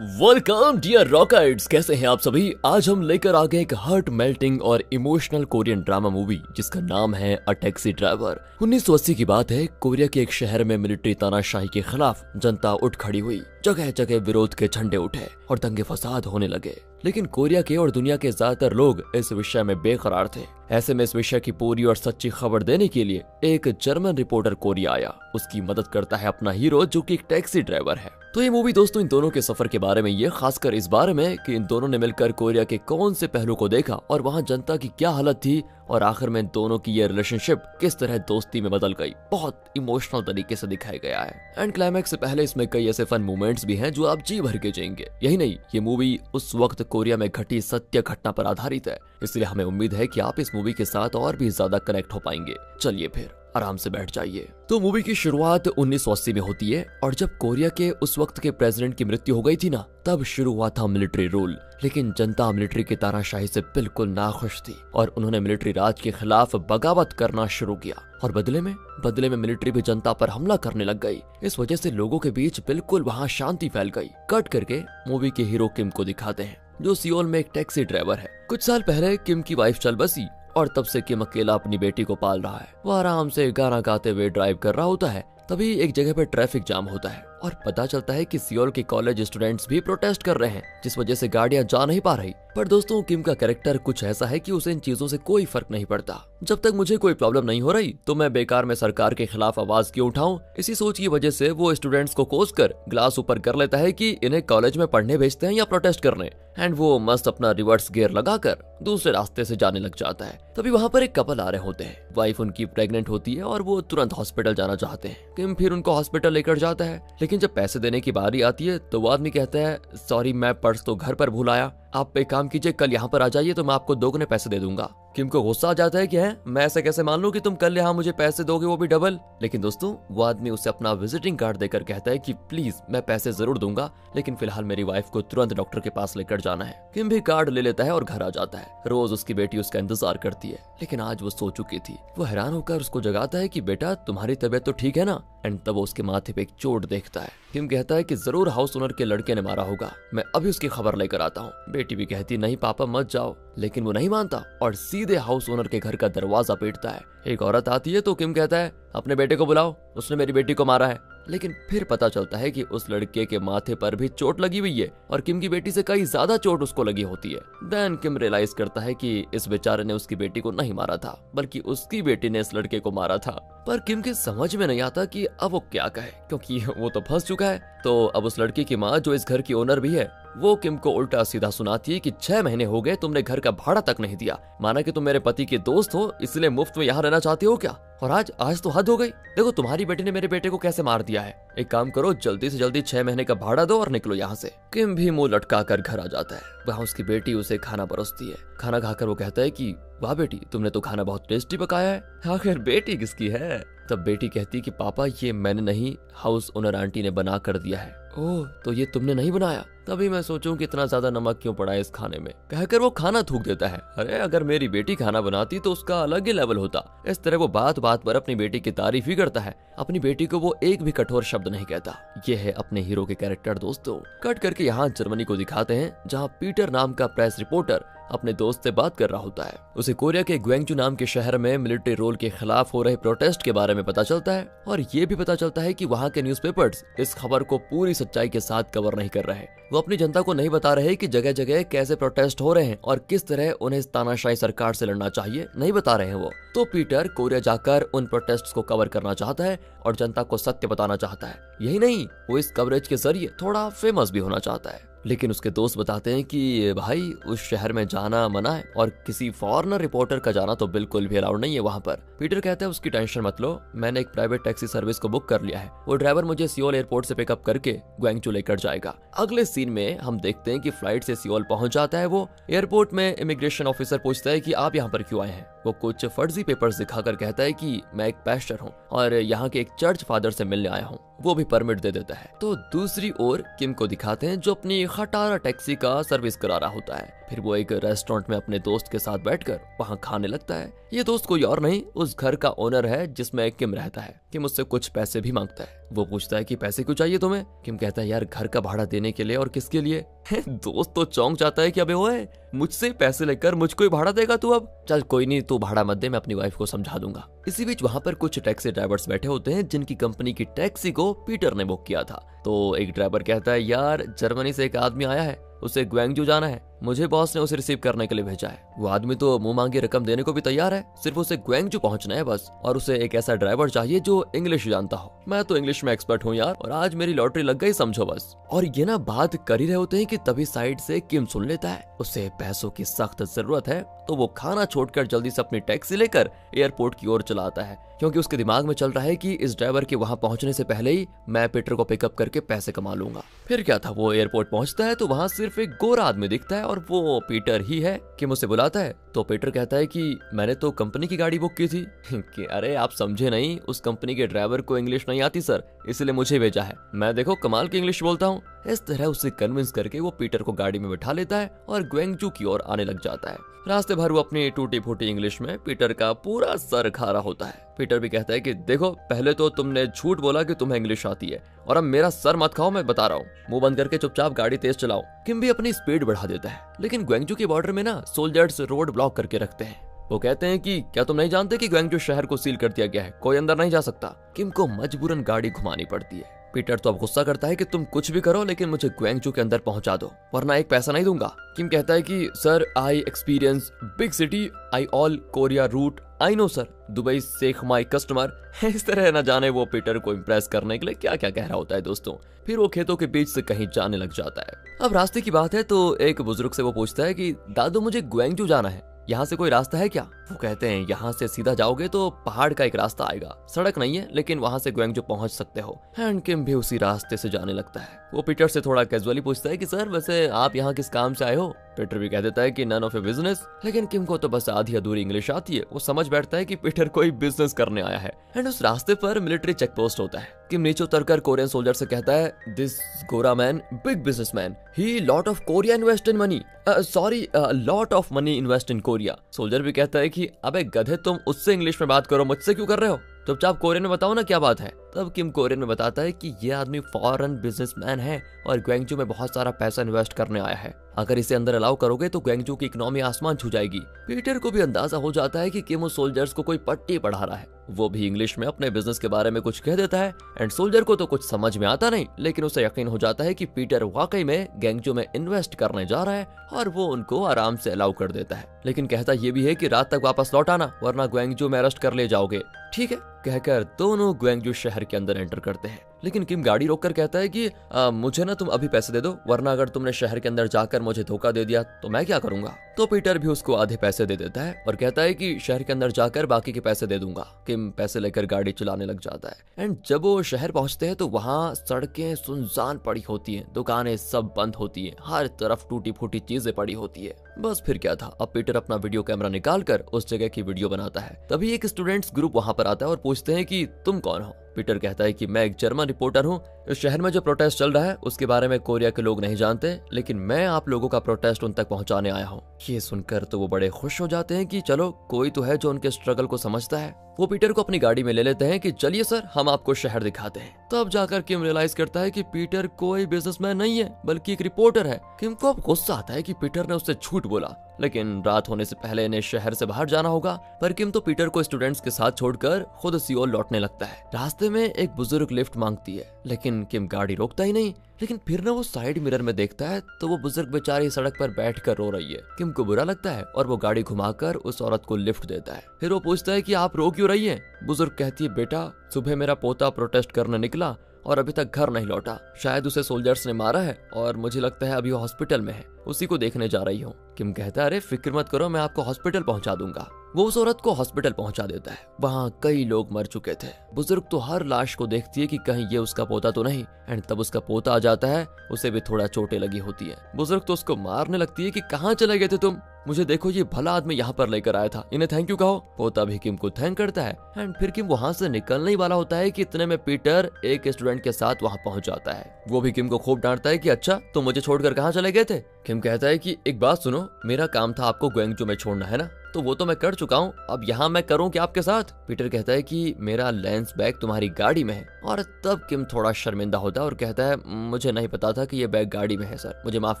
Welcome dear rockets, कैसे हैं आप सभी। आज हम लेकर आ गए एक हार्ट मेल्टिंग और इमोशनल कोरियन ड्रामा मूवी जिसका नाम है अ टैक्सी ड्राइवर। 1980 की बात है। कोरिया के एक शहर में मिलिट्री तानाशाही के खिलाफ जनता उठ खड़ी हुई। जगह जगह विरोध के झंडे उठे और दंगे फसाद होने लगे। लेकिन कोरिया के और दुनिया के ज्यादातर लोग इस विषय में बेकरार थे। ऐसे में इस विषय की पूरी और सच्ची खबर देने के लिए एक जर्मन रिपोर्टर कोरिया आया। उसकी मदद करता है अपना हीरो जो कि एक टैक्सी ड्राइवर है। तो ये मूवी दोस्तों इन दोनों के सफर के बारे में, ये खासकर इस बारे में कि इन दोनों ने मिलकर कोरिया के कौन से पहलू को देखा और वहाँ जनता की क्या हालत थी और आखिर में इन दोनों की ये रिलेशनशिप किस तरह दोस्ती में बदल गई। बहुत इमोशनल तरीके से दिखाया गया है। एंड क्लाइमैक्स से पहले इसमें कई ऐसे फन मोमेंट्स भी हैं जो आप जी भर के जाएंगे। यही नहीं, ये मूवी उस वक्त कोरिया में घटी सत्य घटना पर आधारित है, इसलिए हमें उम्मीद है कि आप इस मूवी के साथ और भी ज्यादा कनेक्ट हो पाएंगे। चलिए फिर आराम से बैठ जाइए। तो मूवी की शुरुआत 1980 में होती है और जब कोरिया के उस वक्त के प्रेसिडेंट की मृत्यु हो गई थी ना, तब शुरू हुआ था मिलिट्री रूल। लेकिन जनता मिलिट्री की तानाशाही से बिल्कुल नाखुश थी और उन्होंने मिलिट्री राज के खिलाफ बगावत करना शुरू किया और बदले में मिलिट्री भी जनता पर हमला करने लग गई। इस वजह से लोगों के बीच बिल्कुल वहाँ शांति फैल गई। कट करके मूवी के हीरो किम को दिखाते हैं जो सियोल में एक टैक्सी ड्राइवर है। कुछ साल पहले किम की वाइफ चल बसी और तब से किम अकेला अपनी बेटी को पाल रहा है। वो आराम से गाना गाते हुए ड्राइव कर रहा होता है। तभी एक जगह पर ट्रैफिक जाम होता है और पता चलता है कि सियोल के कॉलेज स्टूडेंट्स भी प्रोटेस्ट कर रहे हैं, जिस वजह से गाड़ियां जा नहीं पा रही। पर दोस्तों किम का कैरेक्टर कुछ ऐसा है कि उसे इन चीजों से कोई फर्क नहीं पड़ता। जब तक मुझे कोई प्रॉब्लम नहीं हो रही तो मैं बेकार में सरकार के खिलाफ आवाज क्यों उठाऊं। इसी सोच की वजह से वो स्टूडेंट्स को कोस कर ग्लास ऊपर कर लेता है कि इन्हें कॉलेज में पढ़ने भेजते हैं या प्रोटेस्ट करने। एंड वो मस्त अपना रिवर्स गियर लगाकर दूसरे रास्ते से जाने लग जाता है। तभी वहाँ पर एक कपल आ रहे होते हैं। वाइफ उनकी प्रेग्नेंट होती है और वो तुरंत हॉस्पिटल जाना चाहते हैं। किम फिर उनको हॉस्पिटल लेकर जाता है। लेकिन जब पैसे देने की बारी आती है तो वो आदमी कहता है, सॉरी मैं पर्स तो घर पर भूल आया, आप एक काम कीजिए कल यहाँ पर आ जाइए तो मैं आपको दोगुने पैसे दे दूंगा। किम को गुस्सा आ जाता है कि है मैं ऐसे कैसे मान लूं कि तुम कल यहाँ मुझे पैसे दोगे, वो भी डबल। लेकिन दोस्तों वो आदमी उसे अपना विजिटिंग कार्ड देकर कहता है कि प्लीज मैं पैसे जरूर दूंगा, लेकिन फिलहाल मेरी वाइफ को तुरंत डॉक्टर के पास लेकर जाना है। किम भी कार्ड ले लेता है और घर आ जाता है। रोज उसकी बेटी उसका इंतजार करती है, लेकिन आज वो सो चुकी थी। वो हैरान होकर उसको जगाता है कि बेटा तुम्हारी तबीयत तो ठीक है ना। एंड तब वो उसके माथे पे एक चोट देखता है। किम कहता है कि जरूर हाउस ओनर के लड़के ने मारा होगा, मैं अभी उसकी खबर लेकर आता हूँ। बेटी भी कहती नहीं पापा मत जाओ, लेकिन वो नहीं मानता और सीधे हाउस ओनर के घर का दरवाजा पीटता है। एक औरत आती है तो किम कहता है अपने बेटे को बुलाओ, उसने मेरी बेटी को मारा है। लेकिन फिर पता चलता है कि उस लड़के के माथे पर भी चोट लगी हुई है और किम की बेटी से कई ज्यादा चोट उसको लगी होती है। देन किम रियलाइज करता है कि इस बेचारे ने उसकी बेटी को नहीं मारा था, बल्कि उसकी बेटी ने इस लड़के को मारा था। पर किम के समझ में नहीं आता कि अब वो क्या कहे, क्योंकि वो तो फंस चुका है। तो अब उस लड़की की माँ जो इस घर की ओनर भी है, वो किम को उल्टा सीधा सुनाती है कि 6 महीने हो गए तुमने घर का भाड़ा तक नहीं दिया। माना कि तुम मेरे पति के दोस्त हो इसलिए मुफ्त में यहाँ रहना चाहते हो क्या? और आज तो हद हो गई। देखो तुम्हारी बेटी ने मेरे बेटे को कैसे मार दिया है। एक काम करो जल्दी से जल्दी 6 महीने का भाड़ा दो और निकलो यहाँ से। किम भी मुंह लटका कर घर आ जाता है। वहाँ उसकी बेटी उसे खाना परोसती है। खाना खाकर वो कहता है कि वाह बेटी तुमने तो खाना बहुत टेस्टी पकाया है। आखिर बेटी किसकी है? तब बेटी कहती है कि पापा ये मैंने नहीं, हाउस ओनर आंटी ने बना कर दिया है। ओह तो ये तुमने नहीं बनाया? तभी मैं सोचूं कि इतना ज्यादा नमक क्यों पड़ा है इस खाने में, कहकर वो खाना थूक देता है। अरे अगर मेरी बेटी खाना बनाती तो उसका अलग ही लेवल होता। इस तरह वो बात बात पर अपनी बेटी की तारीफ ही करता है। अपनी बेटी को वो एक भी कठोर शब्द नहीं कहता। ये है अपने हीरो के कैरेक्टर दोस्तों। कट करके यहाँ जर्मनी को दिखाते हैं, जहाँ पीटर नाम का प्रेस रिपोर्टर अपने दोस्त से बात कर रहा होता है। उसे कोरिया के ग्वेंगजू नाम के शहर में मिलिट्री रूल के खिलाफ हो रहे प्रोटेस्ट के बारे में पता चलता है और ये भी पता चलता है कि वहाँ के न्यूज़पेपर्स इस खबर को पूरी सच्चाई के साथ कवर नहीं कर रहे। वो अपनी जनता को नहीं बता रहे कि जगह जगह कैसे प्रोटेस्ट हो रहे हैं और किस तरह उन्हें इस तानाशाही सरकार से लड़ना चाहिए, नहीं बता रहे हैं वो। तो पीटर कोरिया जाकर उन प्रोटेस्ट को कवर करना चाहता है और जनता को सत्य बताना चाहता है। यही नहीं, वो इस कवरेज के जरिए थोड़ा फेमस भी होना चाहता है। लेकिन उसके दोस्त बताते हैं कि भाई उस शहर में जाना मना है और किसी फॉरेनर रिपोर्टर का जाना तो बिल्कुल भी अलाउड नहीं है वहाँ पर। पीटर कहता है उसकी टेंशन मत लो, मैंने एक प्राइवेट टैक्सी सर्विस को बुक कर लिया है। वो ड्राइवर मुझे सियोल एयरपोर्ट से पिकअप करके ग्वेंगजू लेकर जाएगा। अगले सीन में हम देखते हैं कि फ्लाइट से सियोल पहुंच जाता है। वो एयरपोर्ट में इमिग्रेशन ऑफिसर पूछता है कि आप यहाँ पर क्यों आए हैं। वो कुछ फर्जी पेपर्स दिखाकर कहता है कि मैं एक पैस्टर हूँ और यहाँ के एक चर्च फादर से मिलने आया हूँ। वो भी परमिट दे देता है। तो दूसरी ओर किम को दिखाते हैं जो अपनी खटारा टैक्सी का सर्विस करा रहा होता है। फिर वो एक रेस्टोरेंट में अपने दोस्त के साथ बैठकर वहाँ खाने लगता है। ये दोस्त कोई और नहीं उस घर का ओनर है जिसमें किम रहता है। किम उससे कुछ पैसे भी मांगता है। वो पूछता है कि पैसे क्यों चाहिए तुम्हें? किम कहता है यार घर का भाड़ा देने के लिए। और किसके लिए? दोस्त तो चौंक जाता है कि अबे ओए मुझसे पैसे लेकर मुझको ही भाड़ा देगा तू? अब चल कोई नहीं, तू भाड़ा मत दे, मैं अपनी वाइफ को समझा दूंगा। इसी बीच वहाँ पर कुछ टैक्सी ड्राइवर्स बैठे होते हैं जिनकी कंपनी की टैक्सी को पीटर ने बुक किया था। तो एक ड्राइवर कहता है यार जर्मनी से एक आदमी आया है, उसे ग्वांगजू जाना है, मुझे बॉस ने उसे रिसीव करने के लिए भेजा है। वो आदमी तो मुंह मांगी रकम देने को भी तैयार है, सिर्फ उसे ग्वांगजू पहुंचना है बस, और उसे एक ऐसा ड्राइवर चाहिए जो इंग्लिश जानता हो। मैं तो इंग्लिश में एक्सपर्ट हूँ यार, और आज मेरी लॉटरी लग गई समझो बस। और ये ना बात कर ही रहे होते हैं कि तभी साइड से किम सुन लेता है उसे पैसों की सख्त जरूरत है। तो वो खाना छोड़कर जल्दी से अपनी टैक्सी लेकर एयरपोर्ट की ओर चला आता है, क्योंकि उसके दिमाग में चल रहा है कि इस ड्राइवर के वहां पहुंचने से पहले ही मैं पीटर को पिकअप करके पैसे कमा लूंगा। फिर क्या था, वो एयरपोर्ट पहुंचता है तो वहां सिर्फ एक गोरा आदमी दिखता है और वो पीटर ही है। किम उसे बुलाता है तो पीटर कहता है कि मैंने तो कंपनी की गाड़ी बुक की थी। कि अरे आप समझे नहीं, उस कंपनी के ड्राइवर को इंग्लिश नहीं आती सर, इसलिए मुझे भेजा है। मैं देखो कमाल की इंग्लिश बोलता हूँ। इस तरह उसे कन्विंस करके वो पीटर को गाड़ी में बिठा लेता है और ग्वांगजू की ओर आने लग जाता है। रास्ते भर वो अपनी टूटी फूटी इंग्लिश में पीटर का पूरा सर खा रहा होता है। पीटर भी कहता है कि देखो पहले तो तुमने झूठ बोला कि तुम्हें इंग्लिश आती है, और अब मेरा सर मत खाओ, मैं बता रहा हूँ। मुंह बंद करके चुपचाप गाड़ी तेज चलाओ। किम भी अपनी स्पीड बढ़ा देता है, लेकिन ग्वांगजू के बॉर्डर में ना सोल्जर्स रोड ब्लॉक करके रखते हैं। वो कहते हैं कि क्या तुम नहीं जानते कि ग्वांगजू शहर को सील कर दिया गया है, कोई अंदर नहीं जा सकता। किम को मजबूरन गाड़ी घुमानी पड़ती है। पीटर तो अब गुस्सा करता है कि तुम कुछ भी करो लेकिन मुझे ग्वांगजू के अंदर पहुंचा दो, वरना एक पैसा नहीं दूंगा। किम कहता है कि sir I experience big city, I all Korea route, I know sir, Dubai sheikh my customer. इस तरह न जाने वो पीटर को इम्प्रेस करने के लिए क्या क्या कह रहा होता है दोस्तों। फिर वो खेतों के बीच से कहीं जाने लग जाता है। अब रास्ते की बात है तो एक बुजुर्ग से वो पूछता है कि दादू मुझे ग्वांगजू जाना है, यहाँ से कोई रास्ता है क्या? वो कहते हैं यहाँ से सीधा जाओगे तो पहाड़ का एक रास्ता आएगा, सड़क नहीं है लेकिन वहाँ से ग्वांगजू पहुंच सकते हो। हैंड किम भी उसी रास्ते से जाने लगता है। वो पीटर से थोड़ा कैजुअली पूछता है कि सर वैसे आप यहाँ किस काम से आए हो? पीटर भी कह देता है कि नन ऑफ ए बिजनेस, लेकिन किम को तो बस आधी अधूरी इंग्लिश आती है। वो समझ बैठता है कि पीटर कोई बिजनेस करने आया है। एंड उस रास्ते पर मिलिट्री चेक पोस्ट होता है। किम नीचे उतरकर कोरियन सोल्जर से कहता है दिस गोरा man big businessman, he lot of Korea invest in money, sorry lot of money invest in Korea. Soldier भी कहता है कि अबे गधे तुम उससे इंग्लिश में बात करो, मुझसे क्यों कर रहे हो? चुपचाप कोरियन में बताओ ना क्या बात है। तब किम कोरियन में बताता है कि ये आदमी फॉरेन बिजनेसमैन है और ग्वांगजू में बहुत सारा पैसा इन्वेस्ट करने आया है। अगर इसे अंदर अलाउ करोगे तो ग्वांगजू की इकोनॉमी आसमान छू जाएगी। पीटर को भी अंदाजा हो जाता है कि किम उस सोल्जर्स को कोई पट्टी पढ़ा रहा है। वो भी इंग्लिश में अपने बिजनेस के बारे में कुछ कह देता है। एंड सोल्जर को तो कुछ समझ में आता नहीं, लेकिन उसे यकीन हो जाता है कि पीटर वाकई में ग्वांगजू में इन्वेस्ट करने जा रहा है और वो उनको आराम से अलाउ कर देता है। लेकिन कहता ये भी है कि रात तक वापस लौट आना, वरना ग्वांगजू में अरेस्ट कर ले जाओगे। ठीक है कहकर दोनों ग्वांगजू शहर के अंदर एंटर करते हैं। लेकिन किम गाड़ी रोककर कहता है कि मुझे ना तुम अभी पैसे दे दो, वरना अगर तुमने शहर के अंदर जाकर मुझे धोखा दे दिया तो मैं क्या करूंगा। तो पीटर भी उसको आधे पैसे दे देता है और कहता है कि शहर के अंदर जाकर बाकी के पैसे दे दूंगा। किम पैसे लेकर गाड़ी चलाने लग जाता है। एंड जब वो शहर पहुंचते हैं तो वहाँ सड़कें सुनसान पड़ी होती हैं, दुकानें सब बंद होती हैं, हर तरफ टूटी फूटी चीजें पड़ी होती है। बस फिर क्या था, अब पीटर अपना वीडियो कैमरा निकाल कर उस जगह की वीडियो बनाता है। तभी एक स्टूडेंट्स ग्रुप वहां पर आता है और पूछते हैं कि तुम कौन हो। पीटर कहता है कि मैं एक जर्मन रिपोर्टर हूँ। इस शहर में जो प्रोटेस्ट चल रहा है उसके बारे में कोरिया के लोग नहीं जानते, लेकिन मैं आप लोगों का प्रोटेस्ट उन तक पहुंचाने आया हूँ। ये सुनकर तो वो बड़े खुश हो जाते हैं कि चलो कोई तो है जो उनके स्ट्रगल को समझता है। वो पीटर को अपनी गाड़ी में ले लेते हैं कि चलिए सर हम आपको शहर दिखाते हैं। तब जाकर किम रियलाइज करता है कि पीटर कोई बिजनेसमैन नहीं है बल्कि एक रिपोर्टर है। किम को अब गुस्सा आता है कि पीटर ने उससे झूठ बोला, लेकिन रात होने से पहले इन्हें शहर से बाहर जाना होगा। पर किम तो पीटर को स्टूडेंट्स के साथ छोड़कर खुद सियोल लौटने लगता है। रास्ते में एक बुजुर्ग लिफ्ट मांगती है, लेकिन किम गाड़ी रोकता ही नहीं। लेकिन फिर ना वो साइड मिरर में देखता है तो वो बुजुर्ग बेचारी सड़क पर बैठकर रो रही है। किम को बुरा लगता है और वो गाड़ी घुमाकर उस औरत को लिफ्ट देता है। फिर वो पूछता है कि आप रो क्यों रही हैं? बुजुर्ग कहती है बेटा सुबह मेरा पोता प्रोटेस्ट करने निकला और अभी तक घर नहीं लौटा, शायद उसे सोल्जर्स ने मारा है और मुझे लगता है अभी वो हॉस्पिटल में है, उसी को देखने जा रही हूँ। किम कहता है अरे फिक्र मत करो, मैं आपको हॉस्पिटल पहुंचा दूंगा। वो उस औरत को हॉस्पिटल पहुंचा देता है। वहाँ कई लोग मर चुके थे। बुजुर्ग तो हर लाश को देखती है कि कहीं ये उसका पोता तो नहीं। एंड तब उसका पोता आ जाता है, उसे भी थोड़ा चोटें लगी होती है। बुजुर्ग तो उसको मारने लगती है कि कहाँ चले गए थे तुम, मुझे देखो ये भला आदमी यहाँ पर लेकर आया था, इन्हें थैंक यू कहो। वो तभी किम को थैंक करता है एंड फिर किम वहाँ से निकलने ही वाला होता है कि इतने में पीटर एक स्टूडेंट के साथ वहाँ पहुँच जाता है। वो भी किम को खूब डांटता है कि अच्छा तुम मुझे छोड़कर कहाँ चले गए थे। किम कहता है कि एक बात सुनो, मेरा काम था आपको ग्वेंगजू में छोड़ना, है ना, तो वो तो मैं कर चुका हूँ, अब यहाँ मैं करूँ क्या आपके साथ। पीटर कहता है कि मेरा लेंस बैग तुम्हारी गाड़ी में है। और तब किम थोड़ा शर्मिंदा होता है और कहता है मुझे नहीं पता था कि ये बैग गाड़ी में है सर, मुझे माफ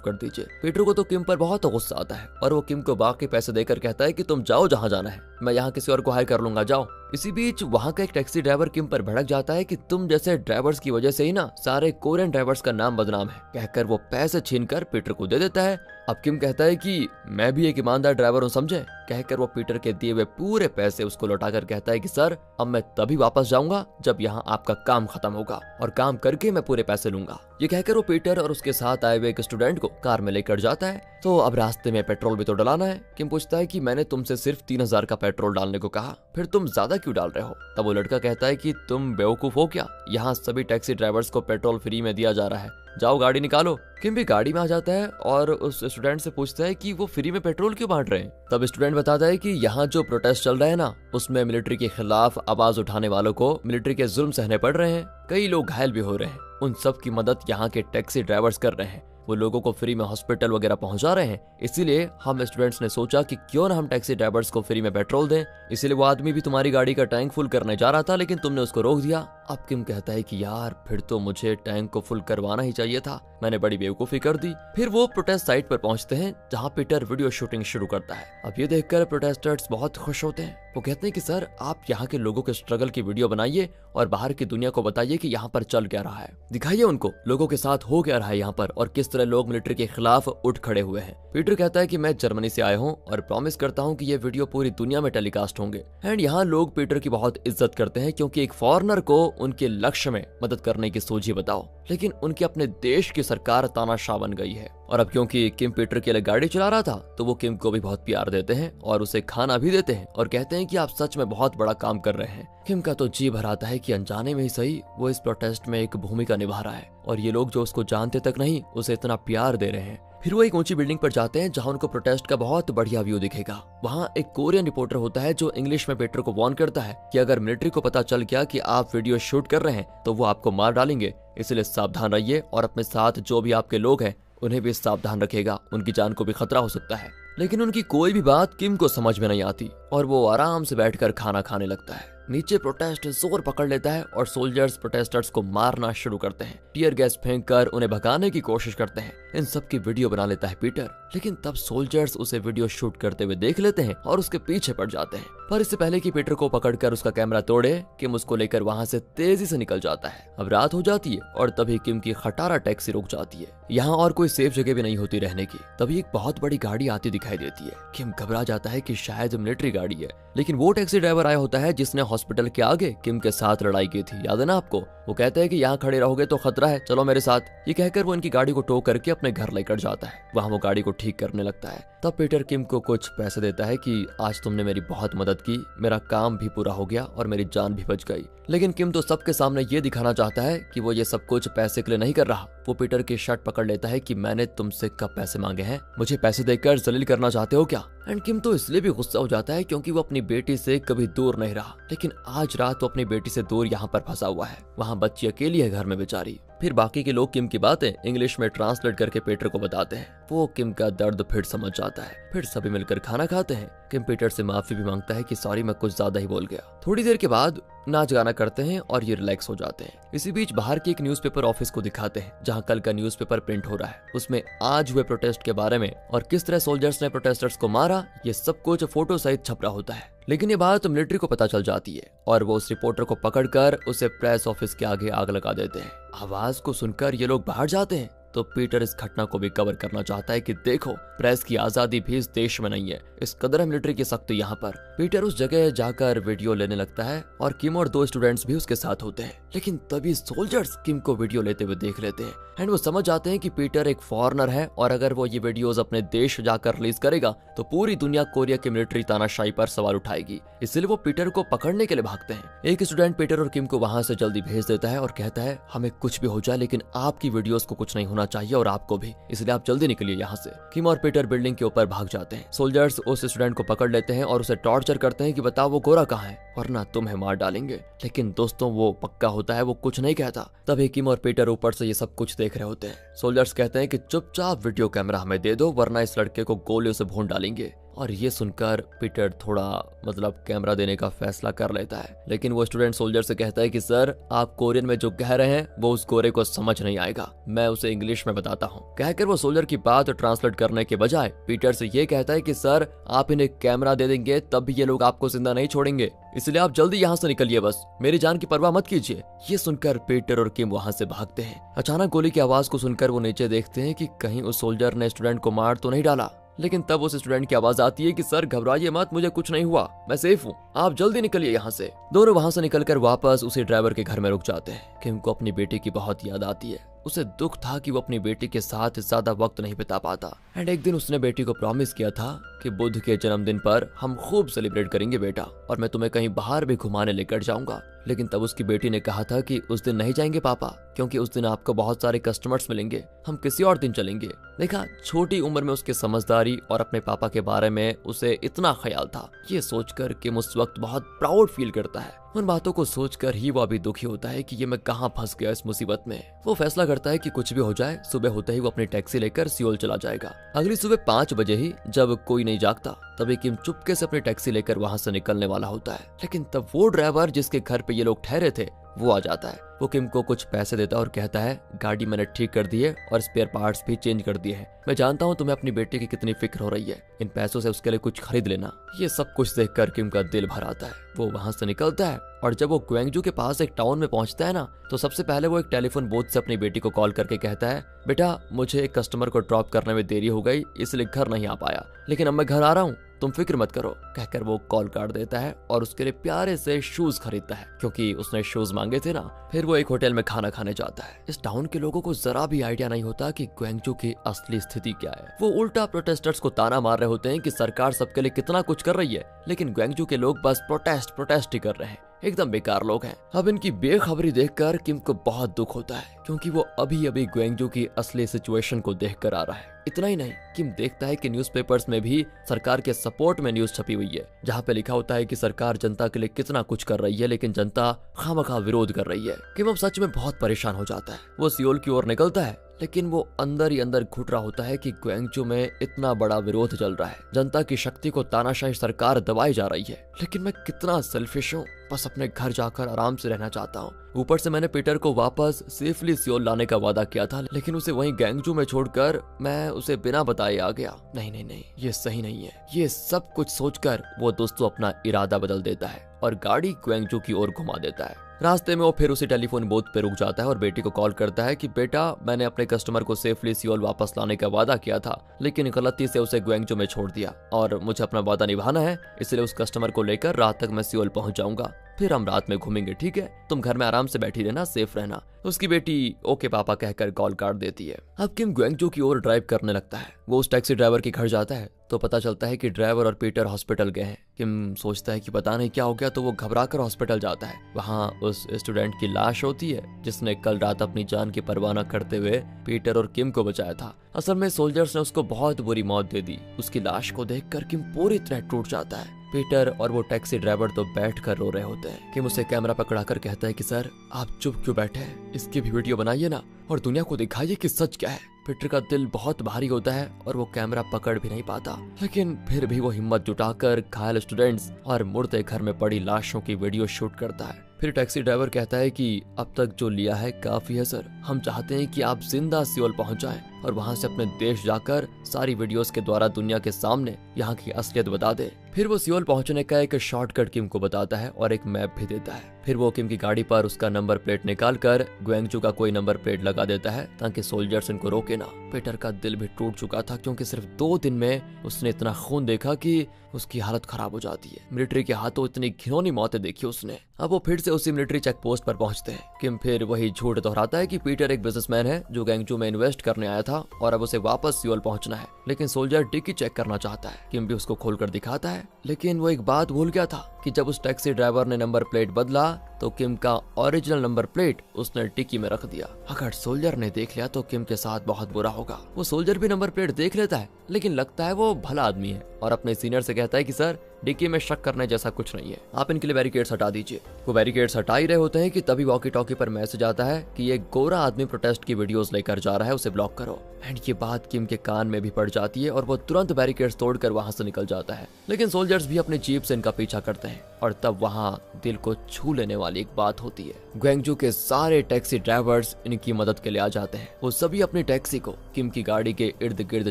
कर दीजिए। पीटर को तो किम पर बहुत गुस्सा आता है और वो किम को बाकी पैसे देकर कहता है कि तुम जाओ जहाँ जाना है, मैं यहाँ किसी और को हायर कर लूंगा, जाओ। इसी बीच वहाँ का एक टैक्सी ड्राइवर किम पर भड़क जाता है कि तुम जैसे ड्राइवर्स की वजह से ही ना सारे कोरियन ड्राइवर्स का नाम बदनाम है, कहकर वो पैसे छीनकर पीटर को दे देता है। अब किम कहता है कि मैं भी एक ईमानदार ड्राइवर हूँ समझे, कहकर वो पीटर के दिए हुए पूरे पैसे उसको लौटाकर कहता है कि सर अब मैं तभी वापस जाऊंगा जब यहाँ आपका काम खत्म होगा और काम करके मैं पूरे पैसे लूंगा। ये कहकर वो पीटर और उसके साथ आए हुए एक स्टूडेंट को कार में लेकर जाता है। तो अब रास्ते में पेट्रोल भी तो डलाना है। किम पूछता है कि मैंने तुमसे सिर्फ 3000 का पेट्रोल डालने को कहा, फिर तुम ज्यादा क्यों डाल रहे हो। तब वो लड़का कहता है कि तुम बेवकूफ हो क्या, यहाँ सभी टैक्सी ड्राइवर्स को पेट्रोल फ्री में दिया जा रहा है, जाओ गाड़ी निकालो। किम भी गाड़ी में आ जाता है और उस स्टूडेंट से पूछता है कि वो फ्री में पेट्रोल क्यों बांट रहे हैं। तब स्टूडेंट बताता है कि यहाँ जो प्रोटेस्ट चल रहा है ना, उसमें मिलिट्री के खिलाफ आवाज उठाने वालों को मिलिट्री के जुल्म सहने पड़ रहे हैं, कई लोग घायल भी हो रहे हैं, उन सब की मदद यहाँ के टैक्सी ड्राइवर्स कर रहे हैं, वो लोगों को फ्री में हॉस्पिटल वगैरह पहुंचा रहे हैं, इसीलिए हम स्टूडेंट्स ने सोचा कि क्यों ना हम टैक्सी ड्राइवर्स को फ्री में पेट्रोल दें। इसीलिए वो आदमी भी तुम्हारी गाड़ी का टैंक फुल करने जा रहा था लेकिन तुमने उसको रोक दिया। अब किम कहता है कि यार फिर तो मुझे टैंक को फुल करवाना ही चाहिए था, मैंने बड़ी बेवकूफी कर दी। फिर वो प्रोटेस्ट साइट पर पहुंचते हैं जहां पीटर वीडियो शूटिंग शुरू करता है। अब ये देखकर प्रोटेस्टर्स बहुत खुश होते हैं, वो कहते हैं कि सर आप यहाँ के लोगों के स्ट्रगल की वीडियो बनाइए और बाहर की दुनिया को बताइए कि यहाँ पर चल क्या रहा है, दिखाइए उनको लोगों के साथ हो क्या रहा है यहाँ पर और किस तरह लोग मिलिट्री के खिलाफ उठ खड़े हुए हैं। पीटर कहता है कि मैं जर्मनी से आया हूँ और प्रॉमिस करता हूँ कि ये वीडियो पूरी दुनिया में टेलीकास्ट होंगे। एंड यहाँ लोग पीटर की बहुत इज्जत करते हैं क्योंकि एक फॉरेनर को उनके लक्ष्य में मदद करने की सोची बताओ, लेकिन उनके अपने देश की सरकार तानाशाह बन गई है। और अब क्योंकि किम पीटर के लिए गाड़ी चला रहा था तो वो किम को भी बहुत प्यार देते हैं और उसे खाना भी देते हैं और कहते हैं कि आप सच में बहुत बड़ा काम कर रहे हैं। किम का तो जी भर आता है कि अनजाने में ही सही वो इस प्रोटेस्ट में एक भूमिका निभा रहा है और ये लोग जो उसको जानते तक नहीं उसे इतना प्यार दे रहे हैं। फिर वो एक ऊंची बिल्डिंग पर जाते हैं जहां उनको प्रोटेस्ट का बहुत बढ़िया व्यू दिखेगा। वहां एक कोरियन रिपोर्टर होता है जो इंग्लिश में पीटर को वार्न करता है कि अगर मिलिट्री को पता चल गया कि आप वीडियो शूट कर रहे हैं तो वो आपको मार डालेंगे, इसलिए सावधान रहिए और अपने साथ जो भी आपके लोग हैं उन्हें भी सावधान रखिएगा, उनकी जान को भी खतरा हो सकता है। लेकिन उनकी कोई भी बात किम को समझ में नहीं आती और वो आराम से बैठकर खाना खाने लगता है। नीचे प्रोटेस्ट जोर पकड़ लेता है और सोल्जर्स प्रोटेस्टर्स को मारना शुरू करते हैं, टीयर गैस फेंककर उन्हें भगाने की कोशिश करते हैं। इन सब की वीडियो बना लेता है पीटर, लेकिन तब सोल्जर्स उसे वीडियो शूट करते हुए देख लेते हैं और उसके पीछे पड़ जाते हैं। पर इससे पहले कि पीटर को पकड़कर उसका कैमरा तोड़े, किम उसको लेकर वहां से तेजी से निकल जाता है। अब रात हो जाती है और तभी किम की खटारा टैक्सी रुक जाती है। यहाँ और कोई सेफ जगह भी नहीं होती रहने की। तभी एक बहुत बड़ी गाड़ी आती दिखाई देती है। किम घबरा जाता है कि शायद मिलिट्री गाड़ी है, लेकिन वो टैक्सी ड्राइवर आया होता है जिसने हॉस्पिटल के आगे किम के साथ लड़ाई की थी, याद है ना आपको। वो कहता है कि यहाँ खड़े रहोगे तो खतरा है, चलो मेरे साथ। ये कहकर वो इनकी गाड़ी को टो करके अपने घर लेकर जाता है। वहाँ वो गाड़ी को ठीक करने लगता है। तब पीटर किम को कुछ पैसे देता है कि आज तुमने मेरी बहुत मदद की, मेरा काम भी पूरा हो गया और मेरी जान भी बच गई। लेकिन किम तो सबके सामने ये दिखाना चाहता है कि वो ये सब कुछ पैसे के लिए नहीं कर रहा। वो पीटर की शर्ट पकड़ लेता है कि मैंने तुमसे कब पैसे मांगे हैं, मुझे पैसे देकर जलील करना चाहते हो क्या। एंड किम तो इसलिए भी गुस्सा हो जाता है क्योंकि वो अपनी बेटी से कभी दूर नहीं रहा, लेकिन आज रात वो अपनी बेटी से दूर यहाँ पर फंसा हुआ है। वहाँ बच्ची अकेली है घर में बेचारी। फिर बाकी के लोग किम की बातें इंग्लिश में ट्रांसलेट करके पीटर को बताते हैं। वो किम का दर्द फिर समझ जाता है। फिर सभी मिलकर खाना खाते हैं। किम पीटर से माफी भी मांगता है कि सॉरी मैं कुछ ज्यादा ही बोल गया। थोड़ी देर के बाद नाच गाना करते हैं और ये रिलैक्स हो जाते हैं। इसी बीच बाहर के एक न्यूज़पेपर ऑफिस को दिखाते हैं जहां कल का न्यूज़पेपर प्रिंट हो रहा है। उसमें आज हुए प्रोटेस्ट के बारे में और किस तरह सोल्जर्स ने प्रोटेस्टर्स को मारा, ये सब कुछ फोटो सहित छप रहा होता है। लेकिन ये बात मिलिट्री को पता चल जाती है और वो उस रिपोर्टर को पकड़कर उसे प्रेस ऑफिस के आगे आग लगा देते हैं। आवाज को सुनकर ये लोग बाहर जाते हैं तो पीटर इस घटना को भी कवर करना चाहता है कि देखो प्रेस की आजादी भी इस देश में नहीं है, इस कदर है मिलिट्री की सख्ती यहाँ पर। पीटर उस जगह जाकर वीडियो लेने लगता है और किम और 2 स्टूडेंट्स भी उसके साथ होते हैं। लेकिन तभी सोल्जर्स किम को वीडियो लेते हुए देख लेते हैं एंड वो समझ जाते हैं कि पीटर एक फॉरेनर है और अगर वो ये वीडियोस अपने देश जाकर रिलीज करेगा तो पूरी दुनिया कोरिया की मिलिट्री तानाशाही पर सवाल उठाएगी। इसलिए वो पीटर को पकड़ने के लिए भागते हैं। एक स्टूडेंट पीटर और किम को वहां से जल्दी भेज देता है और कहता है हमें कुछ भी हो जाए लेकिन आपकी वीडियोस को कुछ नहीं होना होना चाहिए और आपको भी, इसलिए आप जल्दी निकलिए यहाँ से। किम और पीटर बिल्डिंग के ऊपर भाग जाते हैं। सोल्जर्स उस स्टूडेंट को पकड़ लेते हैं और उसे टॉर्चर करते हैं कि बताओ वो गोरा कहाँ है, वरना तुम्हें मार डालेंगे। लेकिन दोस्तों वो पक्का होता है, वो कुछ नहीं कहता। तभी किम और पीटर ऊपर से ये सब कुछ देख रहे होते हैं। सोल्जर्स कहते हैं कि चुपचाप वीडियो कैमरा हमें दे दो, वरना इस लड़के को गोलियों से भून डालेंगे। और ये सुनकर पीटर थोड़ा कैमरा देने का फैसला कर लेता है, लेकिन वो स्टूडेंट सोल्जर से कहता है कि सर आप कोरियन में जो कह रहे हैं वो उस गोरे को समझ नहीं आएगा, मैं उसे इंग्लिश में बताता हूँ। कहकर वो सोल्जर की बात ट्रांसलेट करने के बजाय पीटर से ये कहता है कि सर आप इन्हें कैमरा दे देंगे तब भी ये लोग आपको जिंदा नहीं छोड़ेंगे, इसलिए आप जल्दी यहाँ से निकलिए, बस मेरी जान की परवाह मत कीजिए। ये सुनकर पीटर और किम वहाँ से भागते हैं। अचानक गोली की आवाज को सुनकर वो नीचे देखते हैं कि कहीं उस सोल्जर ने स्टूडेंट को मार तो नहीं डाला। लेकिन तब उस स्टूडेंट की आवाज आती है कि सर घबराइए मत, मुझे कुछ नहीं हुआ, मैं सेफ हूँ, आप जल्दी निकलिए यहाँ से। दोनों वहाँ से निकलकर वापस उसी ड्राइवर के घर में रुक जाते हैं। किम को अपनी बेटी की बहुत याद आती है। उसे दुख था कि वो अपनी बेटी के साथ ज्यादा वक्त नहीं बिता पाता। एंड एक दिन उसने बेटी को प्रॉमिस किया था कि बुध के जन्मदिन पर हम खूब सेलिब्रेट करेंगे बेटा, और मैं तुम्हें कहीं बाहर भी घुमाने लेकर जाऊंगा। लेकिन तब उसकी बेटी ने कहा था कि उस दिन नहीं जाएंगे पापा, क्योंकि उस दिन आपको बहुत सारे कस्टमर्स मिलेंगे, हम किसी और दिन चलेंगे। देखा, छोटी उम्र में उसकी समझदारी और अपने पापा के बारे में उसे इतना ख्याल था। ये सोचकर कि उस वक्त बहुत प्राउड फील करता है। उन बातों को सोचकर ही वो अभी दुखी होता है कि ये मैं कहाँ फंस गया इस मुसीबत में। वो फैसला करता है कि कुछ भी हो जाए, सुबह होते ही वो अपनी टैक्सी लेकर सियोल चला जाएगा। अगली सुबह 5 बजे ही, जब कोई नहीं जागता, तभी किम चुपके से अपनी टैक्सी लेकर वहां से निकलने वाला होता है। लेकिन तब वो ड्राइवर जिसके घर पे ये लोग ठहरे थे वो आ जाता है। वो किम को कुछ पैसे देता है और कहता है गाड़ी मैंने ठीक कर दी है और स्पेयर पार्ट्स भी चेंज कर दिए हैं। मैं जानता हूँ तुम्हें अपनी बेटी की कितनी फिक्र हो रही है, इन पैसों से उसके लिए कुछ खरीद लेना। ये सब कुछ देखकर किम का दिल भर आता है। वो वहां से निकलता है और जब वो ग्वेंगजू के पास एक टाउन में पहुंचता है ना, तो सबसे पहले वो एक टेलीफोन बूथ से अपनी बेटी को कॉल करके कहता है बेटा मुझे एक कस्टमर को ड्रॉप करने में देरी हो गई, इसलिए घर नहीं आ पाया, लेकिन अब मैं घर आ रहा हूँ, तुम फिक्र मत करो। कहकर वो कॉल काट देता है और उसके लिए प्यारे से शूज खरीदता है, क्योंकि उसने शूज मांगे थे ना। फिर वो एक होटल में खाना खाने जाता है। इस टाउन के लोगों को जरा भी आइडिया नहीं होता कि ग्वेंगजू की असली स्थिति क्या है। वो उल्टा प्रोटेस्टर्स को ताना मार रहे होते हैं कि सरकार सबके लिए कितना कुछ कर रही है, लेकिन ग्वेंगजू के लोग बस प्रोटेस्ट ही कर रहे हैं, एकदम बेकार लोग हैं। अब इनकी बेखबरी देखकर किम को बहुत दुख होता है, क्योंकि वो अभी अभी ग्वेंगजू की असली सिचुएशन को देख कर आ रहा है। इतना ही नहीं, किम देखता है कि न्यूज़पेपर्स में भी सरकार के सपोर्ट में न्यूज छपी हुई है, जहाँ पे लिखा होता है कि सरकार जनता के लिए कितना कुछ कर रही है, लेकिन जनता खामखा विरोध कर रही है। किम अब सच में बहुत परेशान हो जाता है। वो सियोल की ओर निकलता है, लेकिन वो अंदर ही अंदर घुट रहा होता है कि ग्वेंगजू में इतना बड़ा विरोध चल रहा है, जनता की शक्ति को तानाशाही सरकार दबाई जा रही है। लेकिन मैं कितना सेल्फिश हूँ, बस अपने घर जाकर आराम से रहना चाहता हूँ। ऊपर से मैंने पीटर को वापस सेफली सियोल लाने का वादा किया था, लेकिन उसे वहीं ग्वेंगजू में छोड़कर मैं उसे बिना बताए आ गया। नहीं नहीं नहीं, ये सही नहीं है। ये सब कुछ सोचकर वो दोस्तों अपना इरादा बदल देता है और गाड़ी ग्वेंगजू की ओर घुमा देता है। रास्ते में वो फिर उसी टेलीफोन बूथ पे रुक जाता है और बेटी को कॉल करता है कि बेटा मैंने अपने कस्टमर को सेफली सियोल वापस लाने का वादा किया था, लेकिन गलती से उसे ग्वेंगजू में छोड़ दिया और मुझे अपना वादा निभाना है, इसलिए उस कस्टमर को लेकर रात तक मैं सियोल पहुंच जाऊंगा, फिर हम रात में घूमेंगे, ठीक है? तुम घर में आराम से बैठी रहना, सेफ रहना। उसकी बेटी ओके पापा कहकर कॉल काट देती है। अब किम ग्वेंगजू की ओर ड्राइव करने लगता है। वो उस टैक्सी ड्राइवर के घर जाता है तो पता चलता है कि ड्राइवर और पीटर हॉस्पिटल गए हैं। किम सोचता है कि पता नहीं क्या हो गया, तो वो घबरा कर हॉस्पिटल जाता है। वहाँ उस स्टूडेंट की लाश होती है जिसने कल रात अपनी जान की परवाह न करते हुए पीटर और किम को बचाया था। असल में सोल्जर्स ने उसको बहुत बुरी मौत दे दी। उसकी लाश को देखकर किम पूरी तरह टूट जाता है। पीटर और वो टैक्सी ड्राइवर तो बैठकर रो रहे होते हैं। किम उसे कैमरा पकड़ाकर कहता है कि सर आप चुप क्यों बैठे हैं, इसकी भी वीडियो बनाइए ना और दुनिया को दिखाइए कि सच क्या है। पीटर का दिल बहुत भारी होता है और वो कैमरा पकड़ भी नहीं पाता, लेकिन फिर भी वो हिम्मत जुटाकर घायल स्टूडेंट्स और मुर्दे घर में पड़ी लाशों की वीडियो शूट करता है। फिर टैक्सी ड्राइवर कहता है कि अब तक जो लिया है काफी है सर, हम चाहते हैं कि आप जिंदा सियोल पहुंच जाएं और वहां से अपने देश जाकर सारी वीडियोस के द्वारा दुनिया के सामने यहाँ की असलियत बता दे। फिर वो सियोल पहुंचने का एक शॉर्टकट किम को बताता है और एक मैप भी देता है। फिर वो किम की गाड़ी पर उसका नंबर प्लेट निकालकर ग्वेंगजू का कोई नंबर प्लेट लगा देता है ताकि सोल्जर्स इनको रोके ना। पीटर का दिल भी टूट चुका था, क्योंकि सिर्फ 2 दिन में उसने इतना खून देखा कि उसकी हालत खराब हो जाती है। मिलिट्री के हाथों इतनी घिनौनी मौतें देखी उसने। अब वो फिर से उसी मिलिट्री चेक पोस्ट पर पहुंचते हैं। किम फिर वही झूठ दोहराता है कि पीटर एक बिजनेसमैन है जो ग्वेंगजू में इन्वेस्ट करने आया था और अब उसे वापस सियोल पहुंचना है, लेकिन सोल्जर डिक्की चेक करना चाहता है। किम भी उसको खोलकर दिखाता है, लेकिन वो एक बात भूल गया था कि जब उस टैक्सी ड्राइवर ने नंबर प्लेट बदला तो किम का ओरिजिनल नंबर प्लेट उसने डिक्की में रख दिया। अगर सोल्जर ने देख लिया तो किम के साथ बहुत बुरा होगा। वो सोल्जर भी नंबर प्लेट देख लेता है, लेकिन लगता है वो भला आदमी है और अपने सीनियर से कहता है कि सर, डिक्की में शक करने जैसा कुछ नहीं है, आप इनके लिए बैरिकेड्स हटा दीजिए। वो बैरिकेड्स हटा ही रहे होते हैं कि तभी वॉकी टॉकी पर मैसेज आता है कि ये गोरा आदमी प्रोटेस्ट की वीडियोस लेकर जा रहा है, उसे ब्लॉक करो। एंड ये बात किम के कान में भी पड़ जाती है और वो तुरंत बैरिकेड्स तोड़कर वहां से निकल जाता है। लेकिन सोल्जर्स भी अपनी जीप से इनका पीछा करते हैं और तब वहां दिल को छू लेने वाली एक बात होती है। ग्वेंगजू के सारे टैक्सी ड्राइवर्स इनकी मदद के लिए आ जाते हैं। वो सभी अपनी टैक्सी को किम की गाड़ी के इर्द गिर्द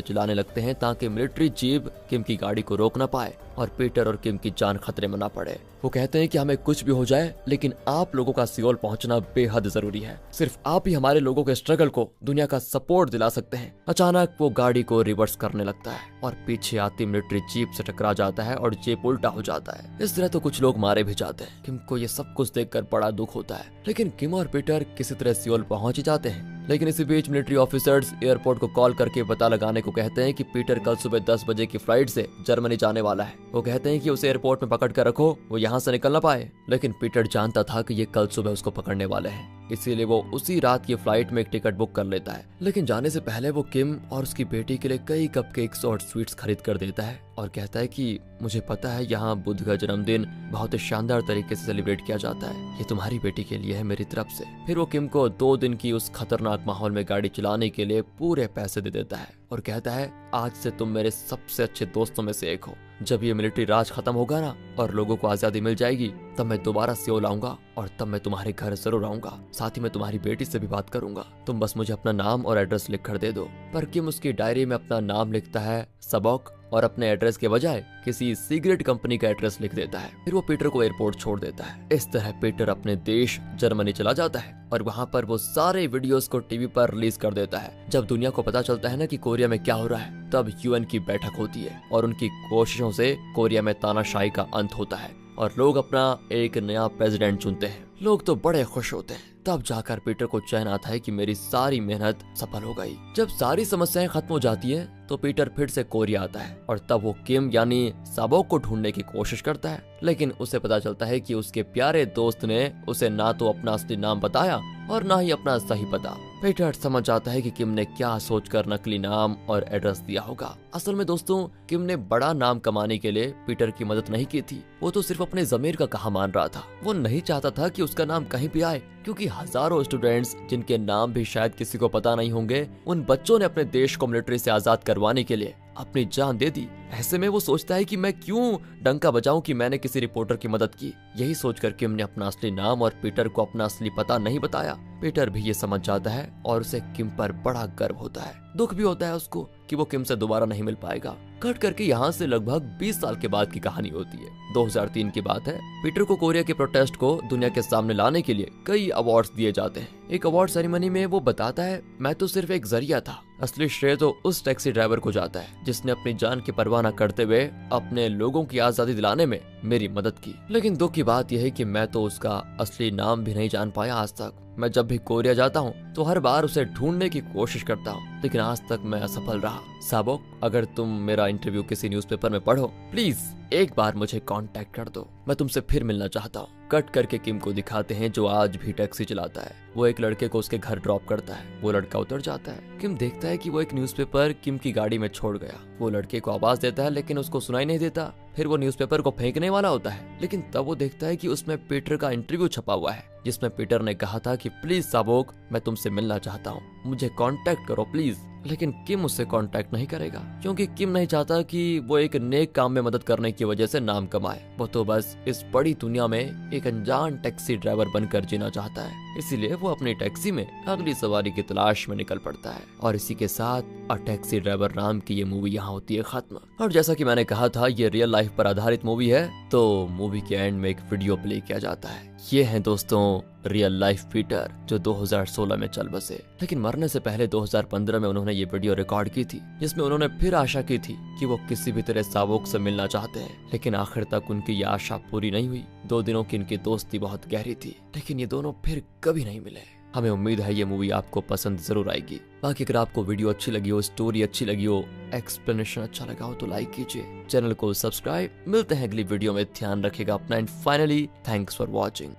चलाने लगते हैं ताकि मिलिट्री जीप किम की गाड़ी को रोक ना पाए और पीटर और किम की जान खतरे में ना पड़े। वो कहते हैं कि हमें कुछ भी हो जाए, लेकिन आप लोगों का सियोल पहुंचना बेहद जरूरी है। सिर्फ आप ही हमारे लोगों के स्ट्रगल को दुनिया का सपोर्ट दिला सकते हैं। अचानक वो गाड़ी को रिवर्स करने लगता है और पीछे आती मिलिट्री जीप से टकरा जाता है और जीप उल्टा हो जाता है। इस तरह तो कुछ लोग मारे भी जाते हैं। किम को ये सब कुछ देखकर बड़ा दुख होता है, लेकिन किम और पीटर किसी तरह सियोल पहुंच ही जाते हैं। लेकिन इसी बीच मिलिट्री ऑफिसर्स एयरपोर्ट को कॉल करके पता लगाने को कहते हैं कि पीटर कल सुबह 10 बजे की फ्लाइट से जर्मनी जाने वाला है। वो कहते हैं कि उसे एयरपोर्ट में पकड़ कर रखो, वो यहाँ से निकल ना पाए। लेकिन पीटर जानता था कि ये कल सुबह उसको पकड़ने वाले हैं, इसीलिए वो उसी रात की फ्लाइट में एक टिकट बुक कर लेता है। लेकिन जाने से पहले वो किम और उसकी बेटी के लिए कई कपकेक्स और स्वीट्स खरीद कर देता है और कहता है कि मुझे पता है यहाँ बुद्ध का जन्मदिन बहुत शानदार तरीके से सेलिब्रेट किया जाता है, ये तुम्हारी बेटी के लिए है मेरी तरफ से। फिर वो किम को 2 दिन की उस खतरनाक माहौल में गाड़ी चलाने के लिए पूरे पैसे दे देता है और कहता है आज से तुम मेरे सबसे अच्छे दोस्तों में से एक हो। जब ये मिलिट्री राज खत्म होगा ना और लोगों को आजादी मिल जाएगी, तब मैं दोबारा सियोल आऊंगा और तब मैं तुम्हारे घर जरूर आऊंगा। साथ ही मैं तुम्हारी बेटी से भी बात करूंगा, तुम बस मुझे अपना नाम और एड्रेस लिख कर दे दो। पर किम उसकी डायरी में अपना नाम लिखता है सबॉक और अपने एड्रेस के बजाय किसी सिगरेट कंपनी का एड्रेस लिख देता है। फिर वो पीटर को एयरपोर्ट छोड़ देता है। इस तरह पीटर अपने देश जर्मनी चला जाता है और वहाँ पर वो सारे वीडियोस को टीवी पर रिलीज कर देता है। जब दुनिया को पता चलता है ना कि कोरिया में क्या हो रहा है, तब यूएन की बैठक होती है और उनकी कोशिशों से कोरिया में तानाशाही का अंत होता है और लोग अपना एक नया प्रेसिडेंट चुनते हैं। लोग तो बड़े खुश होते हैं। तब जाकर पीटर को चैन आता है कि मेरी सारी मेहनत सफल हो गई। जब सारी समस्याएं खत्म हो जाती हैं, तो पीटर फिर से कोरिया आता है और तब वो किम यानी साबोक को ढूंढने की कोशिश करता है। लेकिन उसे पता चलता है कि उसके प्यारे दोस्त ने उसे ना तो अपना असली नाम बताया और ना ही अपना सही पता। पीटर समझ जाता है कि किम ने क्या सोचकर नकली नाम और एड्रेस दिया होगा। असल में दोस्तों, किम ने बड़ा नाम कमाने के लिए पीटर की मदद नहीं की थी। वो तो सिर्फ अपने ज़मीर का कहा मान रहा था। वो नहीं चाहता था कि उसका नाम कहीं भी आए, क्योंकि हजारों स्टूडेंट्स जिनके नाम भी शायद किसी को पता नहीं होंगे, उन बच्चों ने अपने देश को मिलिट्री से आजाद करवाने के लिए अपनी जान दे दी। ऐसे में वो सोचता है कि मैं क्यों डंका बजाऊं कि मैंने किसी रिपोर्टर की मदद की। यही सोचकर किम ने अपना असली नाम और पीटर को अपना असली पता नहीं बताया। पीटर भी ये समझ जाता है और उसे किम पर बड़ा गर्व होता है। दुख भी होता है उसको कि वो किम से दोबारा नहीं मिल पाएगा। कट करके यहाँ से लगभग 20 साल के बाद की कहानी होती है। 2003 की बात है। पीटर को कोरिया के प्रोटेस्ट को दुनिया के सामने लाने के लिए कई अवार्ड्स दिए जाते हैं। एक अवार्ड सेरेमनी में वो बताता है, मैं तो सिर्फ एक जरिया था, असली श्रेय तो उस टैक्सी ड्राइवर को जाता है जिसने अपनी जान की परवाह न करते हुए अपने लोगों की आजादी दिलाने में मेरी मदद की। लेकिन दुख की बात यह है कि मैं तो उसका असली नाम भी नहीं जान पाया आज तक। मैं जब भी कोरिया जाता हूँ तो हर बार उसे ढूंढने की कोशिश करता हूँ, लेकिन आज तक मैं असफल रहा। साबोक, अगर तुम मेरा इंटरव्यू किसी न्यूज़पेपर में पढ़ो, प्लीज एक बार मुझे कांटेक्ट कर दो, मैं तुमसे फिर मिलना चाहता हूँ। कट करके किम को दिखाते हैं जो आज भी टैक्सी चलाता है। वो एक लड़के को उसके घर ड्रॉप करता है। वो लड़का उतर जाता है। किम देखता है कि वो एक न्यूज़पेपर किम की गाड़ी में छोड़ गया। वो लड़के को आवाज देता है, लेकिन उसको सुनाई नहीं देता। फिर वो न्यूज़पेपर को फेंकने वाला होता है, लेकिन तब वो देखता है कि उसमें पीटर का इंटरव्यू छपा हुआ है, जिसमें पीटर ने कहा था कि प्लीज साबोक, मैं तुमसे मिलना चाहता हूँ, मुझे कांटेक्ट करो प्लीज। लेकिन किम उससे कांटेक्ट नहीं करेगा, क्योंकि किम नहीं चाहता कि वो एक नेक काम में मदद करने की वजह से नाम कमाए। वो तो बस इस बड़ी दुनिया में एक अनजान टैक्सी ड्राइवर बनकर जीना चाहता है। इसीलिए वो अपनी टैक्सी में अगली सवारी की तलाश में निकल पड़ता है। और इसी के साथ अ टैक्सी ड्राइवर नाम की ये मूवी यहाँ होती है खत्म। और जैसा कि मैंने कहा था, ये रियल लाइफ पर आधारित मूवी है, तो मूवी के एंड में एक वीडियो प्ले किया जाता है। ये है दोस्तों रियल लाइफ पीटर, जो 2016 में चल बसे। लेकिन मरने से पहले 2015 में उन्होंने ये वीडियो रिकॉर्ड की थी, जिसमें उन्होंने फिर आशा की थी कि वो किसी भी तरह साबोक से मिलना चाहते हैं। लेकिन आखिर तक उनकी ये आशा पूरी नहीं हुई। 2 दिनों की इनकी दोस्ती बहुत गहरी थी, लेकिन ये दोनों फिर कभी नहीं मिले। हमें उम्मीद है ये मूवी आपको पसंद जरूर आएगी। बाकी अगर आपको वीडियो अच्छी लगी हो, स्टोरी अच्छी लगी हो, एक्सप्लेनेशन अच्छा लगा हो तो लाइक कीजिए, चैनल को सब्सक्राइब। मिलते हैं अगली वीडियो में, ध्यान रखिएगा अपना and finally thanks for watching.